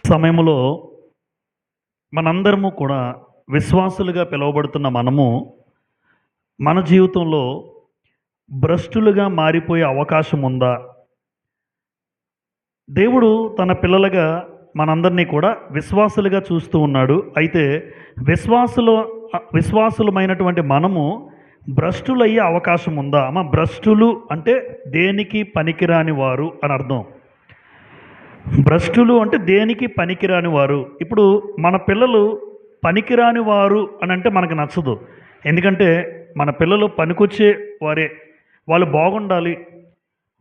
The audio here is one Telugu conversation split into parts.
సమయంలో మనందరము కూడా విశ్వాసులుగా పిలువబడుతున్న మనము మన జీవితంలో భ్రష్టులుగా మారిపోయే అవకాశం ఉందా? దేవుడు తన పిల్లలుగా మనందరినీ కూడా విశ్వాసులుగా చూస్తూ ఉన్నాడు. అయితే విశ్వాసులు విశ్వాసులమైనటువంటి మనము భ్రష్టులయ్యే అవకాశం ఉందా? భ్రష్టులు అంటే దేనికి పనికిరాని వారు అని అర్థం. భ్రష్టులు అంటే దేనికి పనికిరాని వారు. ఇప్పుడు మన పిల్లలు పనికిరాని వారు అని అంటే మనకు నచ్చదు. ఎందుకంటే మన పిల్లలు పనికొచ్చే వారే, వాళ్ళు బాగుండాలి.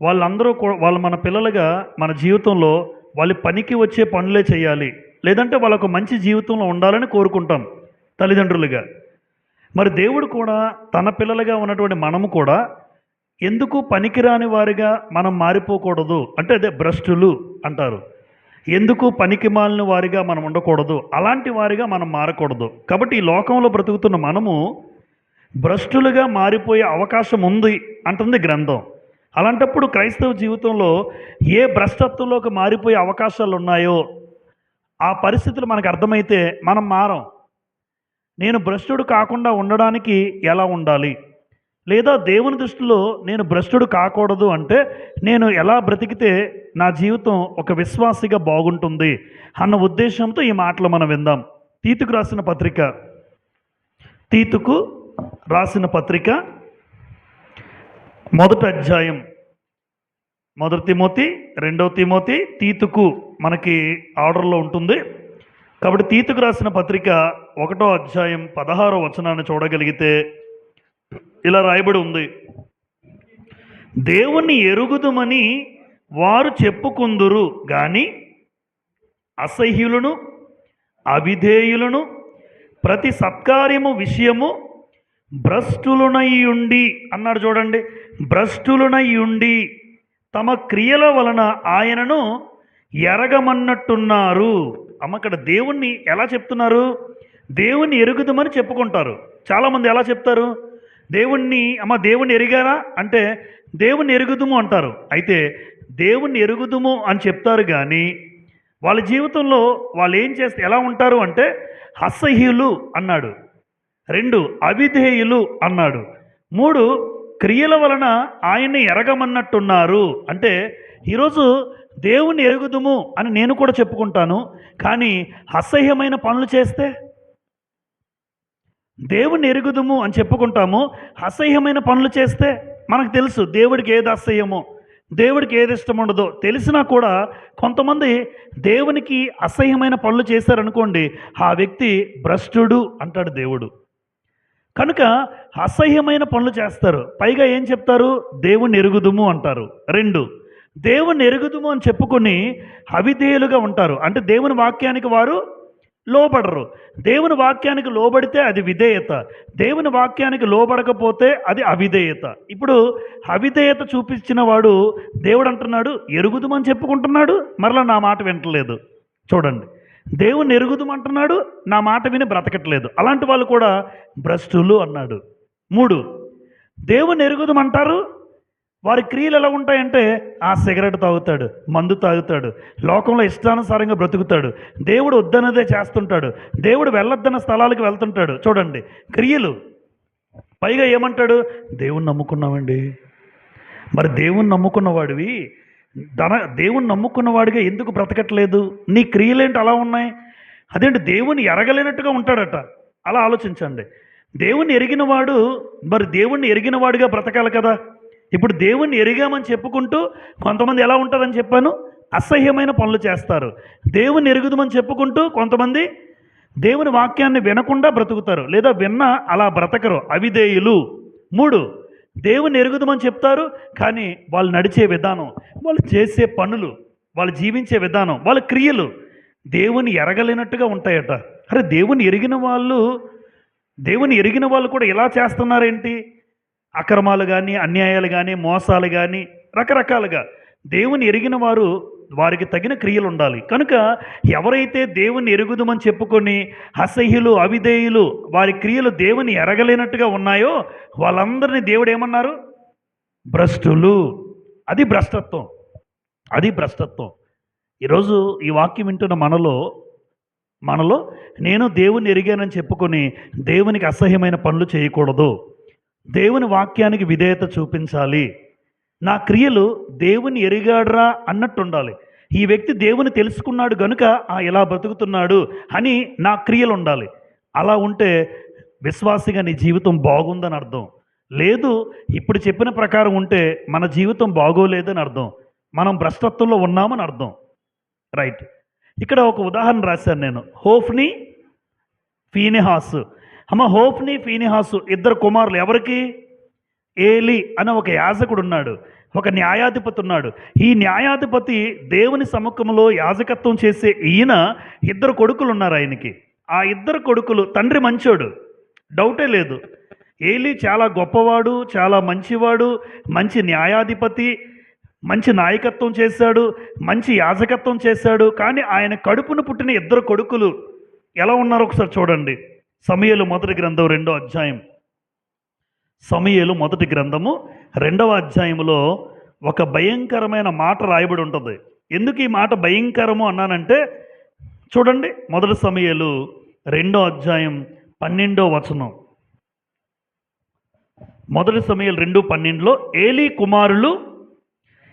వాళ్ళందరూ వాళ్ళు మన పిల్లలుగా మన జీవితంలో వాళ్ళు పనికి వచ్చే పనులే చేయాలి, లేదంటే వాళ్ళకు మంచి జీవితంలో ఉండాలని కోరుకుంటాం తల్లిదండ్రులుగా. మరి దేవుడు కూడా తన పిల్లలుగా ఉన్నటువంటి మనము కూడా ఎందుకు పనికిరాని వారిగా మనం మారిపోకూడదు అంటే అదే భ్రష్టులు అంటారు. ఎందుకు పనికి మాలిన వారిగా మనం ఉండకూడదు, అలాంటి వారిగా మనం మారకూడదు. కాబట్టి ఈ లోకంలో బ్రతుకుతున్న మనము భ్రష్టులుగా మారిపోయే అవకాశం ఉంది అంటుంది గ్రంథం. అలాంటప్పుడు క్రైస్తవ జీవితంలో ఏ భ్రష్టత్వంలోకి మారిపోయే అవకాశాలు ఉన్నాయో ఆ పరిస్థితులు మనకు అర్థమైతే మనం మారం. నేను భ్రష్టుడు కాకుండా ఉండడానికి ఎలా ఉండాలి, లేదా దేవుని దృష్టిలో నేను భ్రష్టుడు కాకూడదు అంటే నేను ఎలా బ్రతికితే నా జీవితం ఒక విశ్వాసిగా బాగుంటుంది అన్న ఉద్దేశంతో ఈ మాటలు మనం విందాం. తీతుకు రాసిన పత్రిక మొదటి అధ్యాయం, 1 తిమోతి, 2 తిమోతి, తీతుకు మనకి ఆర్డర్లో ఉంటుంది. కాబట్టి తీతుకు రాసిన పత్రిక 1వ అధ్యాయం 16వ వచనాన్ని చూడగలిగితే ఇలా రాయబడి ఉంది: దేవుణ్ణి ఎరుగుదుమని వారు చెప్పుకుందురు గాని అసహ్యులను, అవిధేయులను, ప్రతి సత్కార్యము విషయము భ్రష్టులునయ్యుండి అన్నాడు. చూడండి, భ్రష్టులునయ్యుండి తమ క్రియల వలన ఆయనను ఎరగమన్నట్టున్నారు. అక్కడ దేవుణ్ణి ఎలా చెప్తున్నారు? దేవుణ్ణి ఎరుగుదమని చెప్పుకుంటారు. చాలామంది ఎలా చెప్తారు? దేవుణ్ణి ఎరిగారా అంటే దేవుణ్ణి ఎరుగుదుము అంటారు. అయితే దేవుణ్ణి ఎరుగుదుము అని చెప్తారు కానీ వాళ్ళ జీవితంలో వాళ్ళు ఏం చేస్తే ఎలా ఉంటారు అంటే అసహ్యులు అన్నాడు, 2 అవిధేయులు అన్నాడు, 3 క్రియల వలన ఆయన్ని ఎరగమన్నట్టున్నారు. అంటే ఈరోజు దేవుణ్ణి ఎరుగుదుము అని నేను కూడా చెప్పుకుంటాను, కానీ అసహ్యమైన పనులు చేస్తే దేవుణ్ణి ఎరుగుదుము అని చెప్పుకుంటాము, అసహ్యమైన పనులు చేస్తే మనకు తెలుసు దేవుడికి ఏది అసహ్యమో, దేవుడికి ఏది ఇష్టం ఉండదో తెలిసినా కూడా కొంతమంది దేవునికి అసహ్యమైన పనులు చేశారనుకోండి, ఆ వ్యక్తి భ్రష్టుడు అంటాడు దేవుడు. కనుక అసహ్యమైన పనులు చేస్తారు, పైగా ఏం చెప్తారు? దేవుణ్ణి ఎరుగుదుము అంటారు. 2 దేవుణ్ణి ఎరుగుదుము అని చెప్పుకొని అవిధేయులుగా ఉంటారు. అంటే దేవుని వాక్యానికి వారు లోబడరు. దేవుని వాక్యానికి లోబడితే అది విధేయత, దేవుని వాక్యానికి లోబడకపోతే అది అవిధేయత. ఇప్పుడు అవిధేయత చూపించిన వాడు దేవుడు అంటున్నాడు ఎరుగుదుమని చెప్పుకుంటున్నాడు, మరలా నా మాట వింటలేదు. చూడండి, దేవుణ్ణి ఎరుగుదమంటున్నాడు, నా మాట విని బ్రతకట్లేదు. అలాంటి వాళ్ళు కూడా భ్రష్టులు అన్నాడు. 3 దేవుణ్ణి ఎరుగుదమంటారు, వారి క్రియలు ఎలా ఉంటాయంటే సిగరెట్ తాగుతాడు, మందు తాగుతాడు, లోకంలో ఇష్టానుసారంగా బ్రతుకుతాడు, దేవుడు వద్దన్నదే చేస్తుంటాడు, దేవుడు వెళ్ళొద్దన్న స్థలాలకు వెళ్తుంటాడు. చూడండి క్రియలు. పైగా ఏమంటాడు? దేవుణ్ణి నమ్ముకున్నామండి. మరి దేవుణ్ణి నమ్ముకున్నవాడివి, దేవుణ్ణి నమ్ముకున్నవాడిగా ఎందుకు బ్రతకట్లేదు? నీ క్రియలేంటి అలా ఉన్నాయి? అదేంటి దేవుణ్ణి ఎరగలేనట్టుగా ఉంటాడట. అలా ఆలోచించండి. దేవుణ్ణి ఎరిగినవాడు మరి దేవుణ్ణి ఎరిగినవాడిగా బ్రతకాలి కదా. ఇప్పుడు దేవుణ్ణి ఎరిగామని చెప్పుకుంటూ కొంతమంది ఎలా ఉంటారని చెప్పాను, అసహ్యమైన పనులు చేస్తారు. దేవుణ్ణి ఎరుగుదమని చెప్పుకుంటూ కొంతమంది దేవుని వాక్యాన్ని వినకుండా బ్రతుకుతారు, లేదా విన్నా అలా బ్రతకరు, అవిధేయులు. 3 దేవుణ్ణి ఎరుగుదమని చెప్తారు, కానీ వాళ్ళు నడిచే విధానం, వాళ్ళు చేసే పనులు, వాళ్ళు జీవించే విధానం, వాళ్ళ క్రియలు దేవుని ఎరగలేనట్టుగా ఉంటాయట. అరే దేవుని ఎరిగిన వాళ్ళు కూడా ఇలా చేస్తున్నారేంటి? అక్రమాలు కానీ, అన్యాయాలు కానీ, మోసాలు కానీ, రకరకాలుగా. దేవుని ఎరిగిన వారు వారికి తగిన క్రియలు ఉండాలి. కనుక ఎవరైతే దేవుని ఎరుగుదమని చెప్పుకొని అసహ్యులు, అవిధేయులు, వారి క్రియలు దేవుని ఎరగలేనట్టుగా ఉన్నాయో వాళ్ళందరినీ దేవుడు ఏమన్నారు? భ్రష్టులు. అది భ్రష్టత్వం. ఈరోజు ఈ వాక్యం వింటున్న మనలో నేను దేవుని ఎరిగానని చెప్పుకొని దేవునికి అసహ్యమైన పనులు చేయకూడదు. దేవుని వాక్యానికి విధేయత చూపించాలి. నా క్రియలు దేవుని ఎరిగాడ్రా అన్నట్టు ఉండాలి. ఈ వ్యక్తి దేవుని తెలుసుకున్నాడు గనుక ఇలా బ్రతుకుతున్నాడు అని నా క్రియలు ఉండాలి. అలా ఉంటే విశ్వాసిగా నీ జీవితం బాగుందని అర్థం. లేదు, ఇప్పుడు చెప్పిన ప్రకారం ఉంటే మన జీవితం బాగోలేదని అర్థం. మనం భ్రష్టత్వంలో ఉన్నామని అర్థం. రైట్. ఇక్కడ ఒక ఉదాహరణ రాశాను నేను. Hophni, Phinehas. హోఫ్ని, ఫీనెహాసు ఇద్దరు కుమారులు. ఎవరికి? ఏలి అనే ఒక యాజకుడు ఉన్నాడు, ఒక న్యాయాధిపతి ఉన్నాడు. ఈ న్యాయాధిపతి దేవుని సముఖంలో యాజకత్వం చేసే ఈయన ఇద్దరు కొడుకులు ఉన్నారు ఆయనకి. ఆ ఇద్దరు కొడుకులు, తండ్రి మంచోడు, డౌటే లేదు. ఏలి చాలా గొప్పవాడు, చాలా మంచివాడు, మంచి న్యాయాధిపతి, మంచి నాయకత్వం చేశాడు, మంచి యాజకత్వం చేశాడు. కానీ ఆయన కడుపును పుట్టిన ఇద్దరు కొడుకులు ఎలా ఉన్నారో ఒకసారి చూడండి. సమూయేలు మొదటి గ్రంథం 2వ అధ్యాయం. సమూయేలు మొదటి గ్రంథము 2వ అధ్యాయంలో ఒక భయంకరమైన మాట రాయబడి ఉంటుంది. ఎందుకు ఈ మాట భయంకరము అన్నానంటే చూడండి, మొదటి సమూయేలు 2వ అధ్యాయం 12వ వచనం. మొదటి సమూయేలు 2:12లో ఏలీ కుమారులు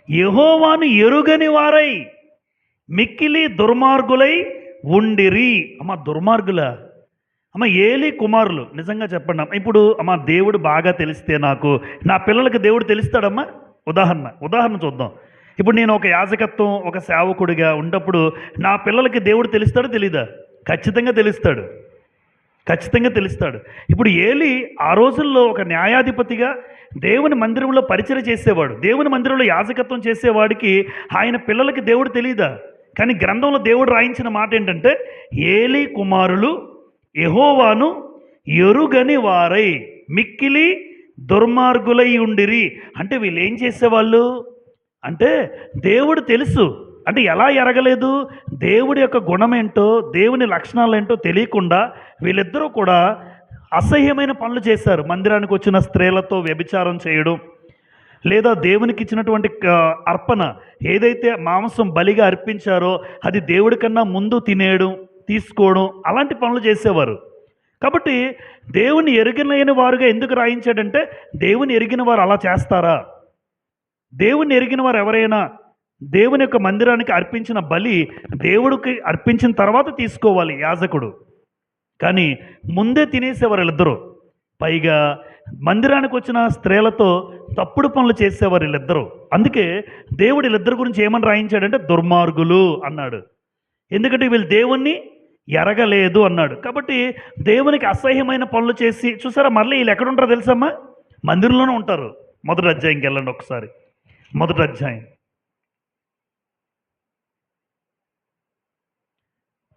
యెహోవాను ఎరుగని వారై మిక్కిలి దుర్మార్గులై ఉండిరి. దుర్మార్గులా? ఏలీ కుమారులు. నిజంగా చెప్పండి ఇప్పుడు దేవుడు బాగా తెలిస్తే నాకు, నా పిల్లలకి దేవుడు తెలుస్తాడమ్మా? ఉదాహరణ చూద్దాం. ఇప్పుడు నేను ఒక యాజకత్వం, ఒక సేవకుడిగా ఉన్నప్పుడు నా పిల్లలకి దేవుడు తెలుస్తాడో తెలీదా? ఖచ్చితంగా తెలుస్తాడు. ఇప్పుడు ఏలీ ఆ రోజుల్లో ఒక న్యాయాధిపతిగా దేవుని మందిరంలో పరిచయం చేసేవాడు. దేవుని మందిరంలో యాజకత్వం చేసేవాడికి ఆయన పిల్లలకి దేవుడు తెలీదా? కానీ గ్రంథంలో దేవుడు రాయించిన మాట ఏంటంటే ఏలీ కుమారులు యెహోవాను ఎరుగని వారై మిక్కిలి దుర్మార్గులై ఉండిరి. అంటే వీళ్ళు ఏం చేసేవాళ్ళు అంటే దేవుడు తెలుసు. అంటే ఎలా ఎరగలేదు? దేవుడి యొక్క గుణమేంటో, దేవుని లక్షణాలేంటో తెలియకుండా వీళ్ళిద్దరూ కూడా అసహ్యమైన పనులు చేశారు. మందిరానికి వచ్చిన స్త్రీలతో వ్యభిచారం చేయడం, లేదా దేవునికి ఇచ్చినటువంటి అర్పణ ఏదైతే మాంసం బలిగా అర్పించారో అది దేవుడి కన్నా ముందు తినేయడం, తీసుకోవడం, అలాంటి పనులు చేసేవారు. కాబట్టి దేవుని ఎరిగిన వారుగా ఎందుకు రాయించాడంటే దేవుని ఎరిగిన వారు అలా చేస్తారా? దేవుని ఎరిగిన వారు ఎవరైనా దేవుని యొక్క మందిరానికి అర్పించిన బలి దేవుడికి అర్పించిన తర్వాత తీసుకోవాలి యాజకుడు. కానీ ముందే తినేసేవారు వీళ్ళిద్దరూ. పైగా మందిరానికి వచ్చిన స్త్రీలతో తప్పుడు పనులు చేసేవారు వీళ్ళిద్దరూ. అందుకే దేవుడు వీళ్ళిద్దరి గురించి ఏమని రాయించాడంటే దుర్మార్గులు అన్నాడు. ఎందుకంటే వీళ్ళు దేవుణ్ణి ఎరగలేదు అన్నాడు. కాబట్టి దేవునికి అసహ్యమైన పనులు చేసి చూసారా, మళ్ళీ వీళ్ళు ఎక్కడ ఉంటారో తెలుసమ్మా? మందిరంలోనే ఉంటారు. మొదటి అధ్యాయంకి వెళ్ళండి ఒకసారి. మొదటి అధ్యాయం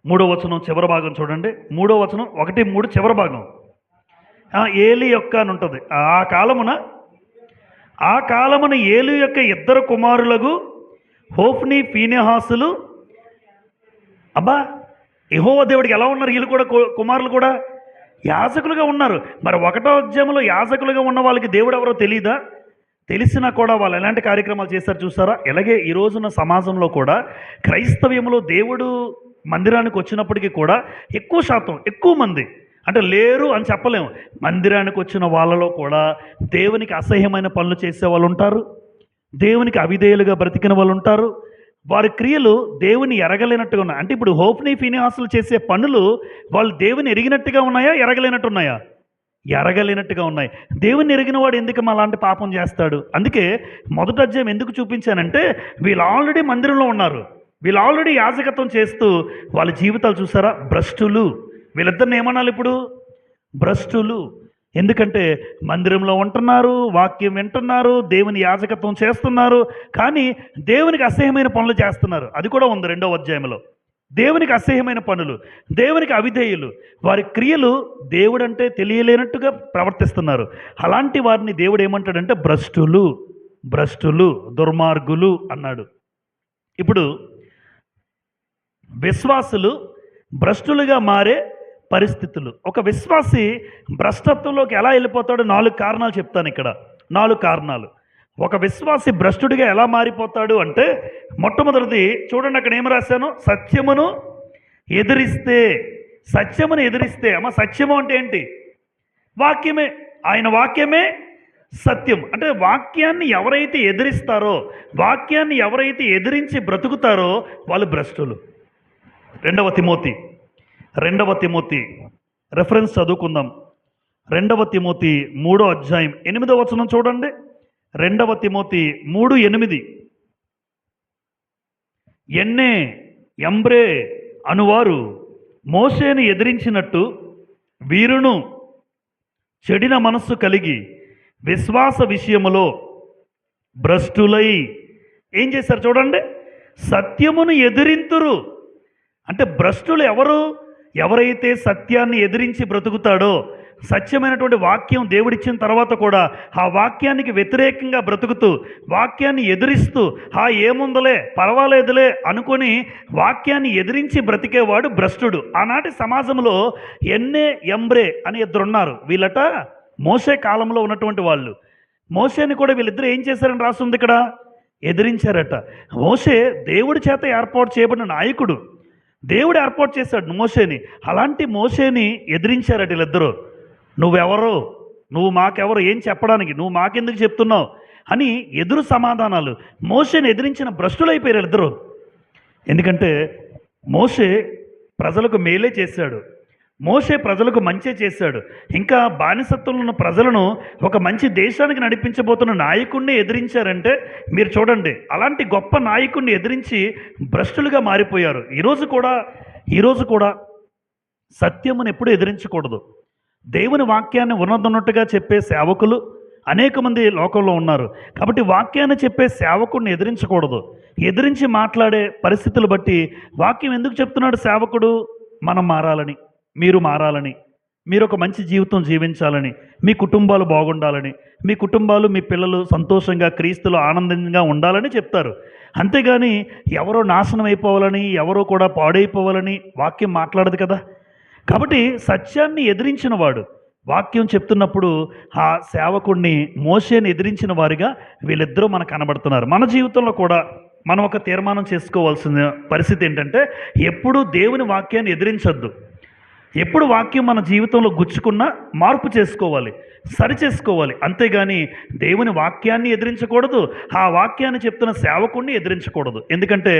3వ వచనం చివరి భాగం చూడండి. 3వ వచనం 1:3 చివరి భాగం. ఏలి యొక్క అని ఉంటుంది. ఆ కాలమున ఏలి యొక్క ఇద్దరు కుమారులకు హోఫ్ని, ఫీనెహాసులు. యెహోవా దేవుడికి ఎలా ఉన్నారు వీళ్ళు కూడా? కుమారులు కూడా యాజకులుగా ఉన్నారు. మరి 1వ అధ్యాయంలో యాజకులుగా ఉన్న వాళ్ళకి దేవుడు ఎవరో తెలీదా? తెలిసినా కూడా వాళ్ళు ఎలాంటి కార్యక్రమాలు చేశారు చూసారా? ఇలాగే ఈ రోజున సమాజంలో కూడా క్రైస్తవ్యంలో దేవుడు మందిరానికి వచ్చినప్పటికీ కూడా ఎక్కువ మంది అంటే లేరు అని చెప్పలేము. మందిరానికి వచ్చిన వాళ్ళలో కూడా దేవునికి అసహ్యమైన పనులు చేసే వాళ్ళు ఉంటారు, దేవునికి అవిధేయులుగా బ్రతికిన వాళ్ళు ఉంటారు. వారి క్రియలు దేవుని ఎరగలేనట్టుగా ఉన్నాయి. అంటే ఇప్పుడు హోఫ్ని, ఫీనెహాసులు చేసే పనులు వాళ్ళు దేవుని ఎరిగినట్టుగా ఉన్నాయా, ఎరగలేనట్టున్నాయా? ఎరగలేనట్టుగా ఉన్నాయి. దేవుని ఎరిగిన వాడు ఎందుకు అలాంటి పాపం చేస్తాడు? అందుకే మొదటి అధ్యాయం ఎందుకు చూపించానంటే వీళ్ళు ఆల్రెడీ మందిరంలో ఉన్నారు, వీళ్ళు ఆల్రెడీ యాజకత్వం చేస్తూ వాళ్ళ జీవితాలు చూసారా? భ్రష్టులు. వీళ్ళిద్దరిని ఏమనాలి ఇప్పుడు? భ్రష్టులు. ఎందుకంటే మందిరంలో ఉంటున్నారు, వాక్యం వింటున్నారు, దేవుని యాజకత్వం చేస్తున్నారు, కానీ దేవునికి అసహ్యమైన పనులు చేస్తున్నారు. అది కూడా ఉంది 2వ అధ్యాయంలో. దేవునికి అసహ్యమైన పనులు, దేవునికి అవిధేయులు, వారి క్రియలు దేవుడంటే తెలియలేనట్టుగా ప్రవర్తిస్తున్నారు. అలాంటి వారిని దేవుడు ఏమంటాడంటే భ్రష్టులు, దుర్మార్గులు అన్నాడు. ఇప్పుడు విశ్వాసులు భ్రష్టులుగా మారే పరిస్థితులు. ఒక విశ్వాసి భ్రష్టత్వంలోకి ఎలా వెళ్ళిపోతాడో 4 కారణాలు చెప్తాను ఇక్కడ. 4 కారణాలు. ఒక విశ్వాసి భ్రష్టుడిగా ఎలా మారిపోతాడు అంటే, మొట్టమొదటిది చూడండి, అక్కడ ఏం రాశాను, సత్యమును ఎదిరిస్తే. సత్యమును ఎదిరిస్తే, అమ్మ సత్యము అంటే ఏంటి? వాక్యమే. ఆయన వాక్యమే సత్యం. అంటే వాక్యాన్ని ఎవరైతే ఎదిరిస్తారో, వాక్యాన్ని ఎవరైతే ఎదిరించి బ్రతుకుతారో వాళ్ళు భ్రష్టులు. రెండవ తిమోతి రెఫరెన్స్ చదువుకుందాం. 2 తిమోతి 3వ అధ్యాయం 8వ వచనం చూడండి. 2 తిమోతి 3:8. ఎన్నే ఎంబ్రే అనువారు మోషేని ఎదిరించినట్టు వీరును చెడిన మనస్సు కలిగి విశ్వాస విషయములో భ్రష్టులై ఏం చేశారు చూడండి, సత్యమును ఎదిరింతురు. అంటే భ్రష్టులు ఎవరు? ఎవరైతే సత్యాన్ని ఎదిరించి బ్రతుకుతాడో, సత్యమైనటువంటి వాక్యం దేవుడిచ్చిన తర్వాత కూడా ఆ వాక్యానికి వ్యతిరేకంగా బ్రతుకుతూ, వాక్యాన్ని ఎదిరిస్తూ, ఏముందలే పర్వాలేదులే అనుకొని వాక్యాన్ని ఎదిరించి బ్రతికేవాడు భ్రష్టుడు. ఆనాటి సమాజంలో ఎన్నే ఎంబ్రే అని ఇద్దరున్నారు. వీళ్ళట మోషే కాలంలో ఉన్నటువంటి వాళ్ళు. మోషేని కూడా వీళ్ళిద్దరు ఏం చేశారని రాస్తుంది ఇక్కడ, ఎదిరించారట. మోషే దేవుడి చేత ఏర్పాటు చేయబడిన నాయకుడు, దేవుడు ఏర్పాటు చేశాడు మోషేని. అలాంటి మోషేని ఎదిరించారట వీళ్ళిద్దరూ. నువ్వెవరు, నువ్వు మాకెవరు, ఏం చెప్పడానికి, నువ్వు మాకెందుకు చెప్తున్నావు అని ఎదురు సమాధానాలు. మోషేని ఎదిరించిన భ్రష్టులైపోయారు ఇద్దరు. ఎందుకంటే మోషే ప్రజలకు మేలే చేశాడు, మోషే ప్రజలకు మంచే చేశాడు. ఇంకా బానిసత్వంలో ఉన్న ప్రజలను ఒక మంచి దేశానికి నడిపించబోతున్న నాయకుడిని ఎదిరించారంటే మీరు చూడండి, అలాంటి గొప్ప నాయకుడిని ఎదిరించి భ్రష్టులుగా మారిపోయారు. ఈరోజు కూడా సత్యమును ఎప్పుడూ ఎదిరించకూడదు. దేవుని వాక్యాన్ని ఉన్నదన్నట్టుగా చెప్పే సేవకులు అనేక మంది లోకంలో ఉన్నారు. కాబట్టి వాక్యాన్ని చెప్పే సేవకుడిని ఎదిరించకూడదు. ఎదిరించి మాట్లాడే పరిస్థితులు బట్టి వాక్యం ఎందుకు చెప్తున్నాడు సేవకుడు? మనం మారాలని, మీరు మారాలని, మీరు ఒక మంచి జీవితం జీవించాలని, మీ కుటుంబాలు బాగుండాలని, మీ కుటుంబాలు మీ పిల్లలు సంతోషంగా క్రీస్తులో ఆనందంగా ఉండాలని చెప్తారు. అంతేగాని ఎవరో నాశనం అయిపోవాలని, ఎవరో కూడా పాడైపోవాలని వాక్యం మాట్లాడదు కదా. కాబట్టి సత్యాన్ని ఎదిరించిన వాడు వాక్యం చెప్తున్నప్పుడు ఆ సేవకుడిని మోషేని ఎదిరించిన వారిగా వీళ్ళిద్దరూ మనకు కనబడుతున్నారు. మన జీవితంలో కూడా మనం ఒక తీర్మానం చేసుకోవాల్సిన పరిస్థితి ఏంటంటే, ఎప్పుడూ దేవుని వాక్యాన్ని ఎదిరించొద్దు. ఎప్పుడు వాక్యం మన జీవితంలో గుచ్చుకున్నా మార్పు చేసుకోవాలి, సరి చేసుకోవాలి. అంతేగాని దేవుని వాక్యాన్ని ఎదిరించకూడదు, ఆ వాక్యాన్ని చెప్తున్న సేవకుడిని ఎదిరించకూడదు. ఎందుకంటే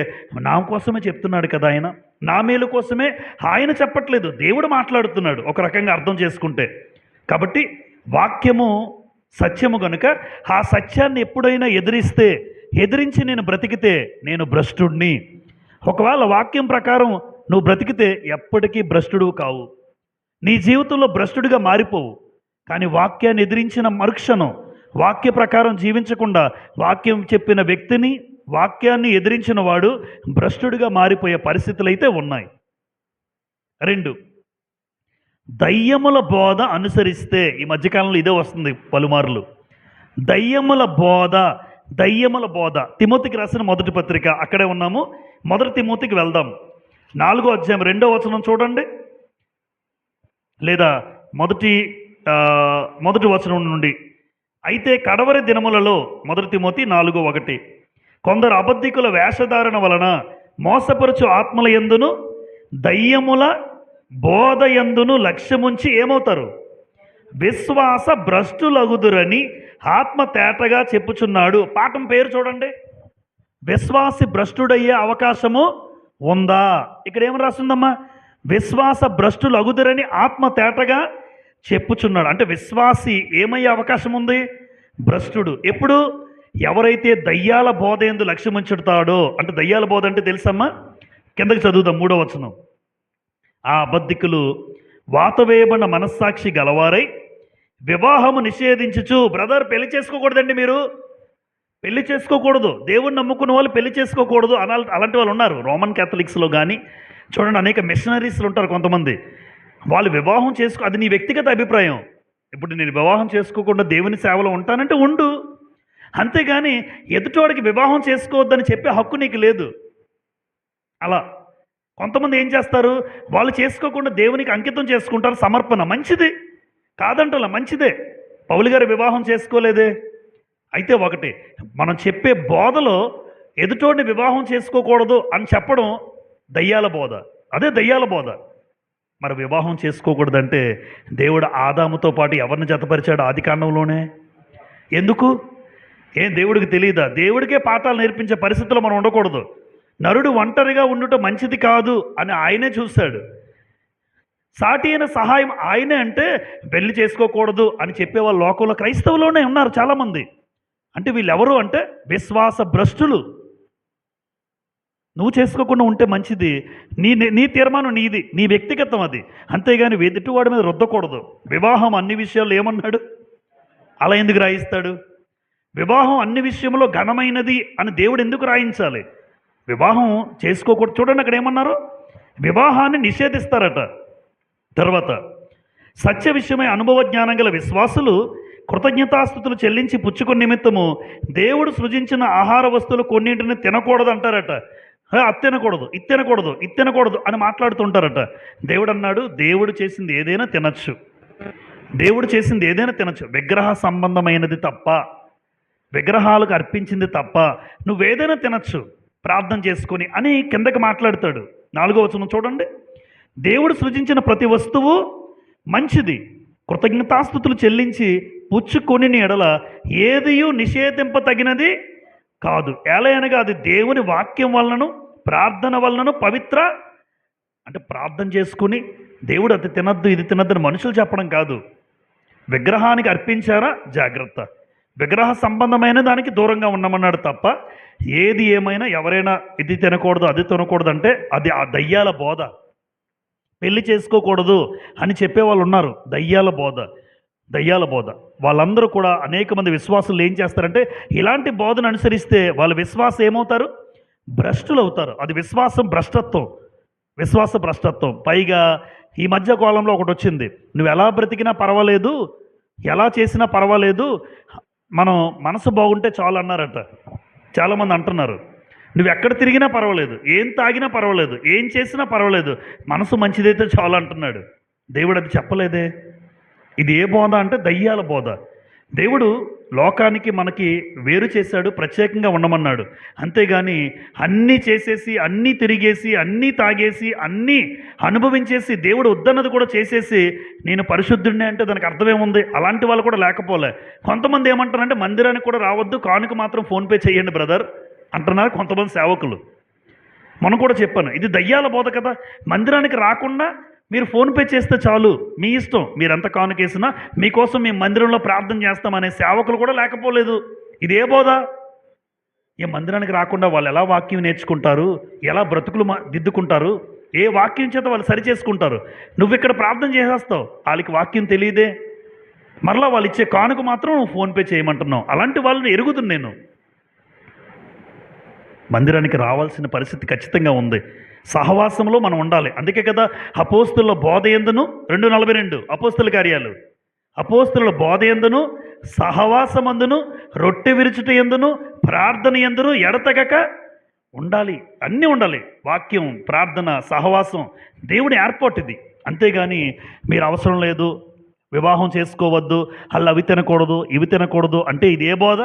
నా కోసమే చెప్తున్నాడు కదా ఆయన, నా మేలు కోసమే ఆయన చెప్పట్లేదు, దేవుడు మాట్లాడుతున్నాడు ఒక రకంగా అర్థం చేసుకుంటే. కాబట్టి వాక్యము సత్యము కనుక ఆ సత్యాన్ని ఎప్పుడైనా ఎదిరించి నేను బ్రతికితే నేను భ్రష్టుడిని. ఒకవేళ వాక్యం ప్రకారం నువ్వు బ్రతికితే ఎప్పటికీ భ్రష్టుడు కావు, నీ జీవితంలో భ్రష్టుడిగా మారిపోవు. కానీ వాక్యాన్ని ఎదిరించిన మరుక్షణం, వాక్య ప్రకారం జీవించకుండా వాక్యం చెప్పిన వ్యక్తిని, వాక్యాన్ని ఎదిరించిన వాడు భ్రష్టుడిగా మారిపోయే పరిస్థితులు అయితే ఉన్నాయి. 2, దయ్యముల బోధ అనుసరిస్తే. ఈ మధ్యకాలంలో ఇదే వస్తుంది పలుమార్లు, దయ్యముల బోధ. తిమోతికి రాసిన మొదటి పత్రిక, అక్కడే ఉన్నాము. 1 తిమోతికి వెళ్దాం. 4వ అధ్యాయం 2వ వచనం చూడండి, లేదా మొదటి వచనం నుండి. అయితే కడవరి దినములలో 1 తిమోతి 4:1, కొందరు అబద్ధికుల వేషధారణ వలన మోసపరుచు ఆత్మల యందును దయ్యముల బోధ యందును లక్ష్యముంచి ఏమవుతారు? విశ్వాస భ్రష్టులగుదురని ఆత్మ తేటగా చెప్పుచున్నాడు. పాఠం పేరు చూడండి, విశ్వాసి భ్రష్టుడయ్యే అవకాశము ఉందా? ఇక్కడ ఏం రాస్తుందమ్మా? విశ్వాస భ్రష్టులగుదురని ఆత్మ తేటగా చెప్పుచున్నాడు. అంటే విశ్వాసి ఏమయ్యే అవకాశం ఉంది? భ్రష్టుడు. ఎప్పుడు? ఎవరైతే దయ్యాల బోధ యందు లక్ష్యం ఉంచుతాడో. అంటే దయ్యాల బోధ అంటే తెలుసమ్మా? కిందకి చదువుదాం 3వ వచనం. ఆ అబద్ధికులు వాతవేయబడిన మనస్సాక్షి గలవారై వివాహము నిషేధించుచు. బ్రదర్, పెళ్లి చేసుకోకూడదండి, మీరు పెళ్లి చేసుకోకూడదు, దేవుణ్ణి నమ్ముకున్న వాళ్ళు పెళ్లి చేసుకోకూడదు అలాంటి వాళ్ళు ఉన్నారు. రోమన్ క్యాథలిక్స్లో కానీ చూడండి, అనేక మిషనరీస్లు ఉంటారు కొంతమంది. వాళ్ళు వివాహం అది నీ వ్యక్తిగత అభిప్రాయం. ఇప్పుడు నేను వివాహం చేసుకోకుండా దేవుని సేవలో ఉంటానంటే ఉండు, అంతేగాని ఎదుటివాడికి వివాహం చేసుకోవద్దని చెప్పే హక్కు నీకు లేదు. అలా కొంతమంది ఏం చేస్తారు, వాళ్ళు చేసుకోకుండా దేవునికి అంకితం చేసుకుంటారు, సమర్పణ. మంచిది కాదంటలా, మంచిదే. పౌలు గారు వివాహం చేసుకోలేదే, అయితే ఒకటి, మనం చెప్పే బోధలో ఎదుటోడిని వివాహం చేసుకోకూడదు అని చెప్పడం దయ్యాల బోధ. అదే దయ్యాల బోధ. మరి వివాహం చేసుకోకూడదంటే దేవుడు ఆదాముతో పాటు ఎవరిని జతపరిచాడు ఆది కాండంలోనే? ఎందుకు? ఏం దేవుడికి తెలియదా? దేవుడికే పాఠాలు నేర్పించే పరిస్థితుల్లో మనం ఉండకూడదు. నరుడు ఒంటరిగా ఉండుట మంచిది కాదు అని ఆయనే చూశాడు. సాటి అయిన సహాయం ఆయనే అంటే పెళ్లి చేసుకోకూడదు అని చెప్పేవాళ్ళు లోకంలో క్రైస్తవులోనే ఉన్నారు చాలామంది. అంటే వీళ్ళెవరు అంటే విశ్వాస భ్రష్టులు. నువ్వు చేసుకోకుండా ఉంటే మంచిది, నీ తీర్మానం నీది, నీ వ్యక్తిగతం అది. అంతేగాని ఎదుటివాడి మీద రుద్దకూడదు. వివాహం అన్ని విషయాల్లో ఏమన్నాడు? అలా ఎందుకు రాయిస్తాడు? వివాహం అన్ని విషయంలో ఘనమైనది అని దేవుడు ఎందుకు రాయించాలి? వివాహం చేసుకోకూడదు. చూడండి అక్కడ ఏమన్నారు? వివాహాన్ని నిషేధిస్తారట. తర్వాత సత్య విషయమై అనుభవ జ్ఞానం గల విశ్వాసులు కృతజ్ఞతాస్థుతులు చెల్లించి పుచ్చుకుని నిమిత్తము దేవుడు సృజించిన ఆహార వస్తువులు కొన్నింటిని తినకూడదు అంటారట. అది తినకూడదు, ఇది తినకూడదు, ఇది తినకూడదు అని మాట్లాడుతుంటారట. దేవుడు అన్నాడు, దేవుడు చేసింది ఏదైనా తినచ్చు. దేవుడు చేసింది ఏదైనా తినచ్చు, విగ్రహ సంబంధమైనది తప్ప, విగ్రహాలకు అర్పించింది తప్ప నువ్వేదైనా తినచ్చు ప్రార్థన చేసుకొని అని కిందకి మాట్లాడతాడు. 4వ వచనం చూడండి. దేవుడు సృజించిన ప్రతి వస్తువు మంచిది, కృతజ్ఞతాస్థుతులు చెల్లించి పుచ్చుకొని ఎడల ఏదియూ నిషేధింపతగినది కాదు. ఏలయనగా అది దేవుని వాక్యం వలనను ప్రార్థన వలనను పవిత్ర. అంటే ప్రార్థన చేసుకుని దేవుడు అది తినద్దు ఇది తినద్దని మనుషులు చెప్పడం కాదు. విగ్రహానికి అర్పించారా జాగ్రత్త, విగ్రహ సంబంధమైన దానికి దూరంగా ఉండమన్నాడు తప్ప ఏది ఏమైనా ఎవరైనా ఇది తినకూడదు అది తినకూడదు అంటే అది ఆ దయ్యాల బోధ. పెళ్లి చేసుకోకూడదు అని చెప్పేవాళ్ళు ఉన్నారు, దయ్యాల బోధ, దయ్యాల బోధ. వాళ్ళందరూ కూడా అనేక మంది విశ్వాసులు ఏం చేస్తారంటే ఇలాంటి బోధను అనుసరిస్తే వాళ్ళ విశ్వాసం ఏమవుతారు? భ్రష్టులు అవుతారు. అది విశ్వాసం భ్రష్టత్వం, విశ్వాస భ్రష్టత్వం. పైగా ఈ మధ్య కాలంలో ఒకటి వచ్చింది, నువ్వు ఎలా బ్రతికినా పర్వాలేదు, ఎలా చేసినా పర్వాలేదు, మనం మనసు బాగుంటే చాలు అన్నారట. చాలామంది అంటున్నారు, నువ్వు ఎక్కడ తిరిగినా పర్వాలేదు, ఏం తాగినా పర్వాలేదు, ఏం చేసినా పర్వాలేదు, మనసు మంచిదైతే చాలు అంటున్నాడు. దేవుడు అది చెప్పలేదే. ఇది ఏ బోధ అంటే దయ్యాల బోధ. దేవుడు లోకానికి మనకి వేరు చేశాడు, ప్రత్యేకంగా ఉండమన్నాడు. అంతేగాని అన్నీ చేసేసి అన్నీ తిరిగేసి అన్నీ తాగేసి అన్నీ అనుభవించేసి దేవుడు వద్దన్నది కూడా చేసేసి నేను పరిశుద్ధుడిని అంటే దానికి అర్థమేముంది? అలాంటి వాళ్ళు కూడా లేకపోలే. కొంతమంది ఏమంటారంటే మందిరానికి కూడా రావద్దు, కానుక మాత్రం ఫోన్పే చేయండి బ్రదర్ అంటున్నారు కొంతమంది సేవకులు. మనం కూడా చెప్పాను, ఇది దయ్యాల బోధ కదా. మందిరానికి రాకుండా మీరు ఫోన్పే చేస్తే చాలు, మీ ఇష్టం, మీరెంత కానుకేసినా మీకోసం మేము మందిరంలో ప్రార్థన చేస్తామనే సేవకులు కూడా లేకపోలేదు. ఇది ఏ బోధ? ఈ మందిరానికి రాకుండా వాళ్ళు ఎలా వాక్యం నేర్చుకుంటారు, ఎలా బ్రతుకులు దిద్దుకుంటారు, ఏ వాక్యం చేత వాళ్ళు సరి చేసుకుంటారు? నువ్వు ఇక్కడ ప్రార్థన చేసేస్తావు, వాళ్ళకి వాక్యం తెలియదే, మరలా వాళ్ళు ఇచ్చే కానుక మాత్రం నువ్వు ఫోన్పే చేయమంటున్నావు. అలాంటి వాళ్ళని ఎరుగుతుంది నేను. మందిరానికి రావాల్సిన పరిస్థితి ఖచ్చితంగా ఉంది. సహవాసంలో మనం ఉండాలి. అందుకే కదా అపోస్తుల బోధ యందును 2:42 అపోస్తుల కార్యాలు, అపోస్తుల బోధ యందును సహవాసమందును రొట్టె విరుచుట యందును ప్రార్థన యందును ఎడతెగక ఉండాలి. అన్నీ ఉండాలి. వాక్యం, ప్రార్థన, సహవాసం దేవుని ఏర్పాటు ఇది. అంతేగాని మీరు అవసరం లేదు, వివాహం చేసుకోవద్దు, అలా అవి తినకూడదు ఇవి తినకూడదు అంటే ఇది ఏ బోధ?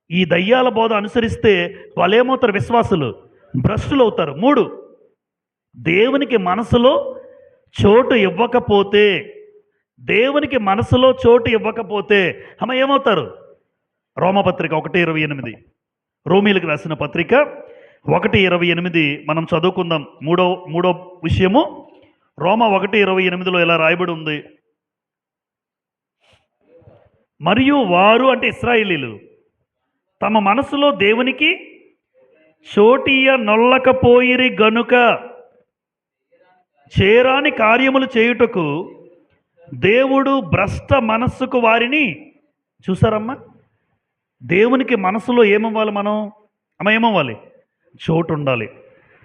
ఈ దయ్యాల బోధ అనుసరిస్తే వాళ్ళు ఏమవుతారు? విశ్వాసులు భ్రష్టులు అవుతారు. 3, దేవునికి మనసులో చోటు ఇవ్వకపోతే, దేవునికి మనసులో చోటు ఇవ్వకపోతే ఏమవుతారు? రోమపత్రిక 1:28, రోమీలకు రాసిన పత్రిక 1:28 మనం చదువుకుందాం. మూడో విషయము రోమ 1:28లో ఇలా రాయబడి ఉంది, మరియు వారు అంటే ఇశ్రాయేలీలు తమ మనసులో దేవునికి చోటియ నొల్లకపోయిరి గనుక చేరాని కార్యములు చేయుటకు దేవుడు భ్రష్ట మనస్సుకు వారిని. చూసారమ్మా, దేవునికి మనసులో ఏమవ్వాలి? మనం ఏమవ్వాలి? చోటు ఉండాలి.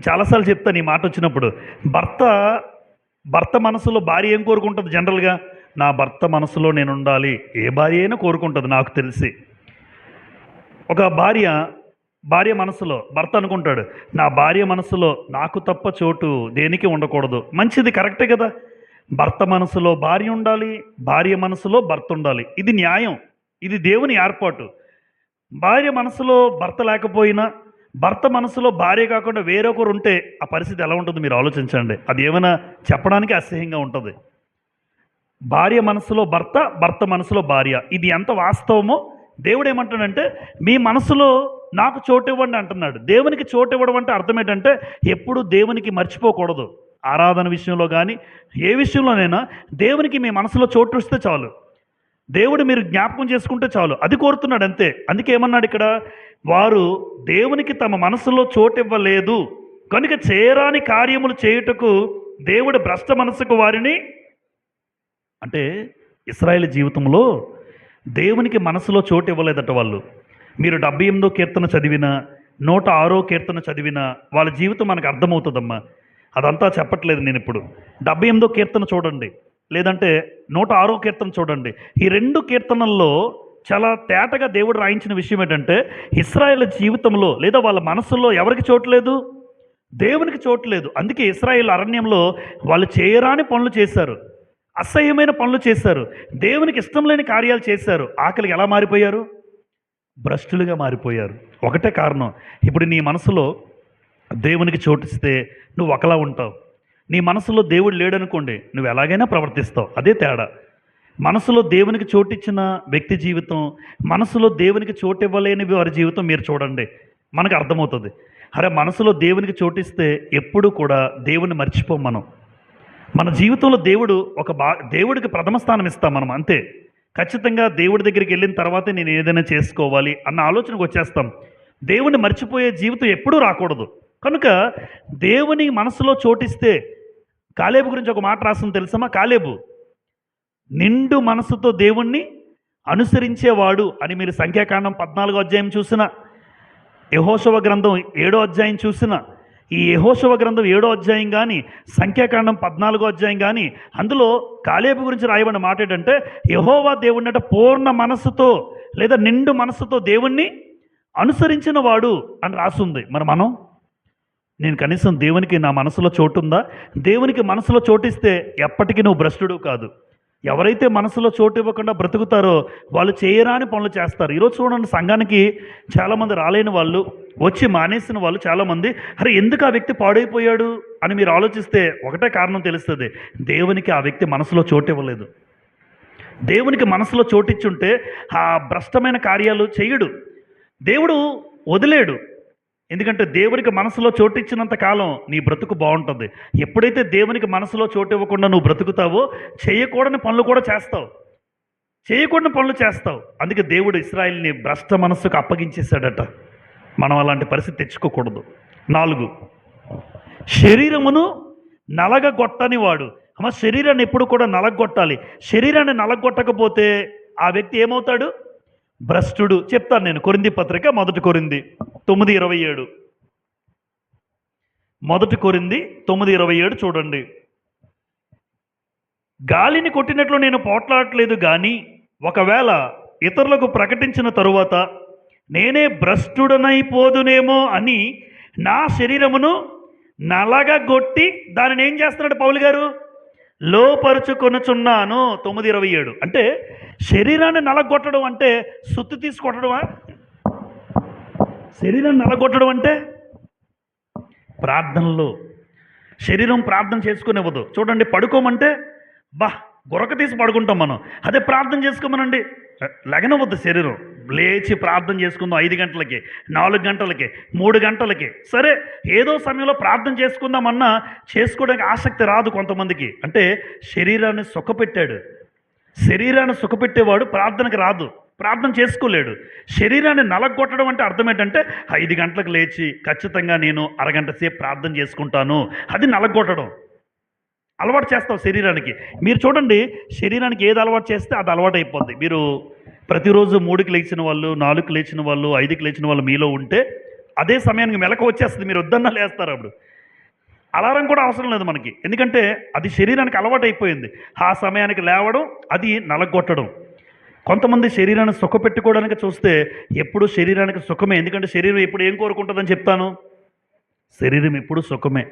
చాలాసార్లు చెప్తాను ఈ మాట వచ్చినప్పుడు, భర్త మనసులో భార్య ఏం కోరుకుంటుంది? జనరల్గా నా భర్త మనసులో నేను ఉండాలి. ఏ భార్య అయినా కోరుకుంటుంది నాకు తెలిసి. ఒక భార్య మనసులో భర్త అనుకుంటాడు, నా భార్య మనసులో నాకు తప్ప చోటు దేనికి ఉండకూడదు. మంచిది, కరెక్టే కదా. భర్త మనసులో భార్య ఉండాలి, భార్య మనసులో భర్త ఉండాలి. ఇది న్యాయం, ఇది దేవుని ఏర్పాటు. భార్య మనసులో భర్త లేకపోయినా, భర్త మనసులో భార్య కాకుండా వేరొకరు ఉంటే ఆ పరిస్థితి ఎలా ఉంటుందో మీరు ఆలోచించండి. అది ఏమైనా చెప్పడానికి అసహ్యంగా ఉంటుంది. భార్య మనసులో భర్త, భర్త మనసులో భార్య. ఇది ఎంత వాస్తవమో దేవుడు ఏమంటాడంటే, మీ మనసులో నాకు చోటు ఇవ్వండి అంటున్నాడు. దేవునికి చోటు ఇవ్వడం అంటే అర్థం ఏంటంటే, ఎప్పుడు దేవునికి మర్చిపోకూడదు. ఆరాధన విషయంలో కానీ, ఏ విషయంలోనైనా దేవునికి మీ మనసులో చోటు ఇస్తే చాలు. దేవుడు మీరు జ్ఞాపకం చేసుకుంటే చాలు. అది కోరుతున్నాడు అంతే. అందుకే ఏమన్నాడు ఇక్కడ, వారు దేవునికి తమ మనసులో చోటు ఇవ్వలేదు కనుక చేయరాని కార్యములు చేయుటకు దేవుడు భ్రష్ట మనసుకు వారిని, అంటే ఇశ్రాయేలు జీవితంలో దేవునికి మనసులో చోటు ఇవ్వలేదట వాళ్ళు. మీరు 78వ కీర్తన చదివినా, 106వ కీర్తన చదివినా వాళ్ళ జీవితం మనకు అర్థమవుతుందమ్మా. అదంతా చెప్పట్లేదు నేను ఇప్పుడు. 78వ కీర్తన చూడండి, లేదంటే 106వ కీర్తన చూడండి. ఈ 2 కీర్తనల్లో చాలా తేటగా దేవుడు రాయించిన విషయం ఏంటంటే, ఇశ్రాయేలు జీవితంలో లేదా వాళ్ళ మనసుల్లో ఎవరికి చోటు లేదు? దేవునికి చోటు లేదు. అందుకే ఇశ్రాయేలు అరణ్యంలో వాళ్ళు చేయరాని పనులు చేశారు, అసహ్యమైన పనులు చేశారు, దేవునికి ఇష్టం లేని కార్యాలు చేశారు. ఆకలికి ఎలా మారిపోయారు? భ్రష్టులుగా మారిపోయారు. ఒకటే కారణం, ఇప్పుడు నీ మనసులో దేవునికి చోటిస్తే నువ్వు ఒకలా ఉంటావు. నీ మనసులో దేవుడు లేడనుకోండి, నువ్వు ఎలాగైనా ప్రవర్తిస్తావు. అదే తేడా. మనసులో దేవునికి చోటిచ్చిన వ్యక్తి జీవితం, మనసులో దేవునికి చోటు ఇవ్వలేని వారి జీవితం మీరు చూడండి, మనకు అర్థమవుతుంది. అరే, మనసులో దేవునికి చోటిస్తే ఎప్పుడు కూడా దేవుని మర్చిపోం మనం. మన జీవితంలో దేవుడికి ప్రథమ స్థానం ఇస్తాం మనం, అంతే. ఖచ్చితంగా దేవుడి దగ్గరికి వెళ్ళిన తర్వాతే నేను ఏదైనా చేసుకోవాలి అన్న ఆలోచనకు వచ్చేస్తాం. దేవుని మర్చిపోయే జీవితం ఎప్పుడూ రాకూడదు. కనుక దేవుని మనసులో చోటిస్తే, కాలేబు గురించి ఒక మాట రాస్తుంది తెలుసమ్మా. కాలేబు నిండు మనసుతో దేవుణ్ణి అనుసరించేవాడు అని మీరు సంఖ్యాకాండం 14వ అధ్యాయం చూసిన, యెహోషువ గ్రంథం 7వ అధ్యాయం చూసిన, ఈ యెహోషువ గ్రంథం 7వ అధ్యాయం కానీ, సంఖ్యాకాండం 14వ అధ్యాయం కానీ, అందులో కాలేబు గురించి రాయబడిన మాట ఏంటంటే, యెహోవా దేవుణ్ణి పూర్ణ మనస్సుతో లేదా నిండు మనస్సుతో దేవుణ్ణి అనుసరించిన వాడు అని రాసుంది. మరి నేను కనీసం దేవునికి నా మనసులో చోటు ఉందా? దేవునికి మనసులో చోటిస్తే ఎప్పటికీ నువ్వు భ్రష్టుడు కాదు. ఎవరైతే మనసులో చోటు ఇవ్వకుండా బ్రతుకుతారో వాళ్ళు చేయరాని పనులు చేస్తారు. ఈరోజు చూడండి, సంఘానికి చాలామంది రాలేని వాళ్ళు, వచ్చి మానేసిన వాళ్ళు చాలామంది. అరే, ఎందుకు ఆ వ్యక్తి పాడైపోయాడు అని మీరు ఆలోచిస్తే ఒకటే కారణం తెలుస్తుంది. దేవునికి ఆ వ్యక్తి మనసులో చోటు ఇవ్వలేదు. దేవునికి మనసులో చోటిచ్చుంటే ఆ భ్రష్టమైన కార్యాలు చేయడు, దేవుడు వదిలేడు. ఎందుకంటే దేవునికి మనసులో చోటిచ్చినంత కాలం నీ బ్రతుకు బాగుంటుంది. ఎప్పుడైతే దేవునికి మనసులో చోటు ఇవ్వకుండా నువ్వు బ్రతుకుతావో చేయకూడని పనులు కూడా చేస్తావు, చేయకూడని పనులు చేస్తావు. అందుకే దేవుడు ఇశ్రాయేలుని భ్రష్ట మనస్సుకు అప్పగించేశాడట. మనం అలాంటి పరిస్థితి తెచ్చుకోకూడదు. 4, శరీరమును నలగగొట్టని వాడు. శరీరాన్ని ఎప్పుడు కూడా నలగొట్టాలి. శరీరాన్ని నలగొట్టకపోతే ఆ వ్యక్తి ఏమవుతాడు? భ్రష్టుడు. చెప్తాను నేను. కొరింథీ పత్రిక 1 కొరింథీ 9:27. 1 కొరింథీ 9:27 చూడండి. గాలిని కొట్టినట్లు నేను పోట్లాడట్లేదు, కానీ ఒకవేళ ఇతరులకు ప్రకటించిన తరువాత నేనే భ్రష్టుడనైపోదునేమో అని నా శరీరమును నలగగొట్టి దానిని ఏం చేస్తున్నాడు పౌలు గారు? లోపరుచుకొనుచున్నాను. 9:27. అంటే శరీరాన్ని నలగొట్టడం అంటే సుత్తి తీసుకొట్టడమా? శరీరాన్ని నలగొట్టడం అంటే ప్రార్థనలో శరీరం ప్రార్థన చేసుకునేవ్వదు. చూడండి, పడుకోమంటే గురక తీసి పడుకుంటాం మనం. అదే ప్రార్థన చేసుకోమనండి, లెగనవద్దు శరీరం. లేచి ప్రార్థన చేసుకుందాం 5 గంటలకి, 4 గంటలకి, 3 గంటలకి. సరే, ఏదో సమయంలో ప్రార్థన చేసుకుందామన్నా చేసుకోవడానికి ఆసక్తి రాదు కొంతమందికి. అంటే శరీరాన్ని సుఖపెట్టాడు. శరీరాన్ని సుఖపెట్టేవాడు ప్రార్థనకి రాదు, ప్రార్థన చేసుకోలేడు. శరీరాన్ని నలగొట్టడం అంటే అర్థం ఏంటంటే 5 గంటలకు లేచి ఖచ్చితంగా నేను అరగంట సేపు ప్రార్థన చేసుకుంటాను, అది నలగొట్టడం. అలవాటు చేస్తావు శరీరానికి. మీరు చూడండి, శరీరానికి ఏది అలవాటు చేస్తే అది అలవాటు అయిపోద్ది. మీరు ప్రతిరోజు 3కి లేచిన వాళ్ళు, 4కి లేచిన వాళ్ళు, 5కి లేచిన వాళ్ళు మీలో ఉంటే అదే సమయానికి మెలకు వచ్చేస్తుంది. మీరు వద్దన్నా లేస్తారు. అప్పుడు అలారం కూడా అవసరం లేదు మనకి, ఎందుకంటే అది శరీరానికి అలవాటు అయిపోయింది. ఆ సమయానికి లేవడం, అది నలగొట్టడం. కొంతమంది శరీరాన్ని సుఖపెట్టుకోవడానికి చూస్తే ఎప్పుడు శరీరానికి సుఖమే. ఎందుకంటే శరీరం ఎప్పుడు ఏం కోరుకుంటుందని చెప్తాను, శరీరం ఎప్పుడు సుఖమే.